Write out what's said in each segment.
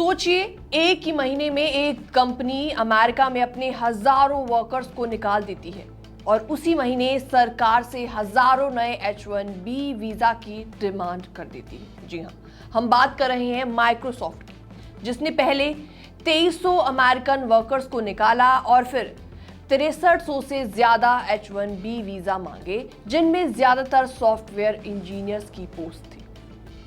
सोचिए, एक ही महीने में एक कंपनी अमेरिका में अपने हजारों वर्कर्स को निकाल देती है और उसी महीने सरकार से हजारों नए H1B वीजा की डिमांड कर देती है। जी हाँ, हम बात कर रहे हैं माइक्रोसॉफ्ट की, जिसने पहले 2300 अमेरिकन वर्कर्स को निकाला और फिर 6300 से ज्यादा H1B वीजा मांगे, जिनमें ज्यादातर सॉफ्टवेयर इंजीनियर्स की पोस्ट थी।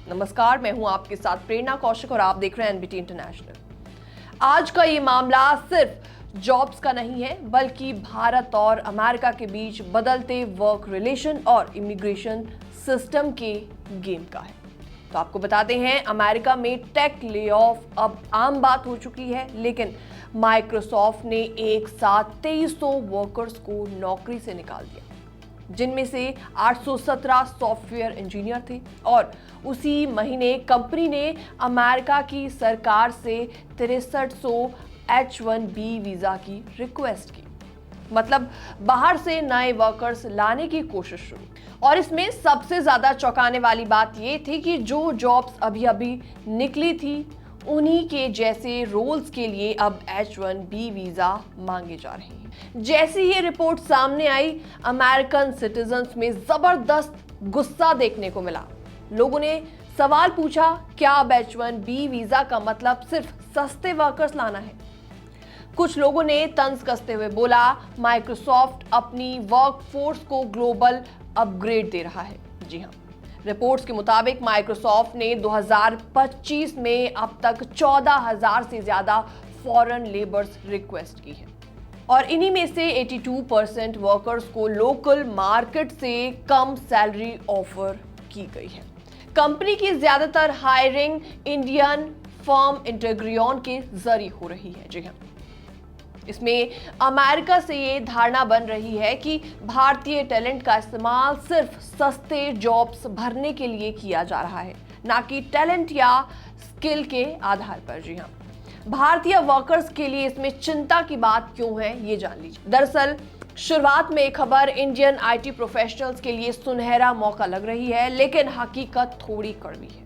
नमस्कार, मैं हूं आपके साथ प्रेरणा कौशिक और आप देख रहे हैं एनबीटी इंटरनेशनल। आज का ये मामला सिर्फ जॉब्स का नहीं है, बल्कि भारत और अमेरिका के बीच बदलते वर्क रिलेशन और इमिग्रेशन सिस्टम के गेम का है। तो आपको बताते हैं, अमेरिका में टेक ले ऑफ अब आम बात हो चुकी है, लेकिन माइक्रोसॉफ्ट ने एक साथ 2300 वर्कर्स को नौकरी से निकाल दिया, जिनमें से 817 सॉफ्टवेयर इंजीनियर थे और उसी महीने कंपनी ने अमेरिका की सरकार से 6300 H1B वीजा की रिक्वेस्ट की। मतलब बाहर से नए वर्कर्स लाने की कोशिश शुरू। और इसमें सबसे ज्यादा चौंकाने वाली बात यह थी कि जो जॉब्स अभी अभी निकली थी, उन्हीं के जैसे रोल्स के लिए अब H1B वीजा मांगे जा रहे हैं। जैसे ही ये रिपोर्ट सामने आई, अमेरिकन सिटीजन्स में जबरदस्त गुस्सा देखने को मिला। लोगों ने सवाल पूछा, क्या अब H1B वीजा का मतलब सिर्फ सस्ते वर्कर्स लाना है? कुछ लोगों ने तंज कसते हुए बोला, माइक्रोसॉफ्ट अपनी वर्कफोर्स को ग्लोबल अपग्रेड दे रहा है। जी हाँ, रिपोर्ट्स के मुताबिक माइक्रोसॉफ्ट ने 2025 में अब तक 14,000 से ज्यादा फॉरेन लेबर्स रिक्वेस्ट की है और इन्हीं में से 82% वर्कर्स को लोकल मार्केट से कम सैलरी ऑफर की गई है। कंपनी की ज्यादातर हायरिंग इंडियन फर्म इंटीग्रियन के जरिए हो रही है। जी हाँ, इसमें अमेरिका से ये धारणा बन रही है कि भारतीय टैलेंट का इस्तेमाल सिर्फ सस्ते जॉब्स भरने के लिए किया जा रहा है, ना कि टैलेंट या स्किल के आधार पर। जी हाँ, भारतीय वर्कर्स के लिए इसमें चिंता की बात क्यों है, ये जान लीजिए। दरअसल शुरुआत में खबर इंडियन आईटी प्रोफेशनल्स के लिए सुनहरा मौका लग रही है, लेकिन हकीकत थोड़ी कड़वी है।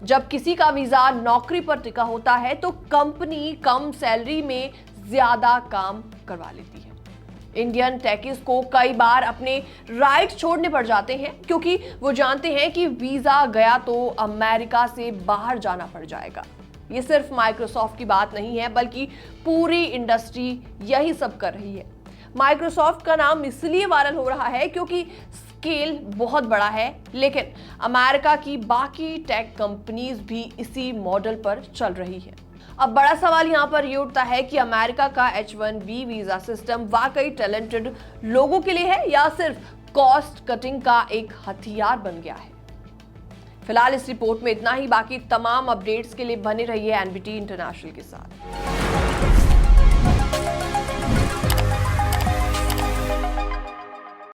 जब किसी का वीजा नौकरी पर टिका होता है तो कंपनी कम सैलरी में ज्यादा काम करवा लेती है। इंडियन टेकिस को कई बार अपने राइट्स छोड़ने पड़ जाते हैं, क्योंकि वो जानते हैं कि वीजा गया तो अमेरिका से बाहर जाना पड़ जाएगा। ये सिर्फ माइक्रोसॉफ्ट की बात नहीं है, बल्कि पूरी इंडस्ट्री यही सब कर रही है। माइक्रोसॉफ्ट का नाम इसलिए वायरल हो रहा है क्योंकि स्केल बहुत बड़ा है, लेकिन अमेरिका की बाकी टेक कंपनीज भी इसी मॉडल पर चल रही है। अब बड़ा सवाल यहाँ पर ये उठता है कि अमेरिका का H1B वीजा सिस्टम वाकई टैलेंटेड लोगों के लिए है या सिर्फ कॉस्ट कटिंग का एक हथियार बन गया है। फिलहाल इस रिपोर्ट में इतना ही। बाकी तमाम अपडेट्स के लिए बने रहिए एनबीटी इंटरनेशनल के साथ।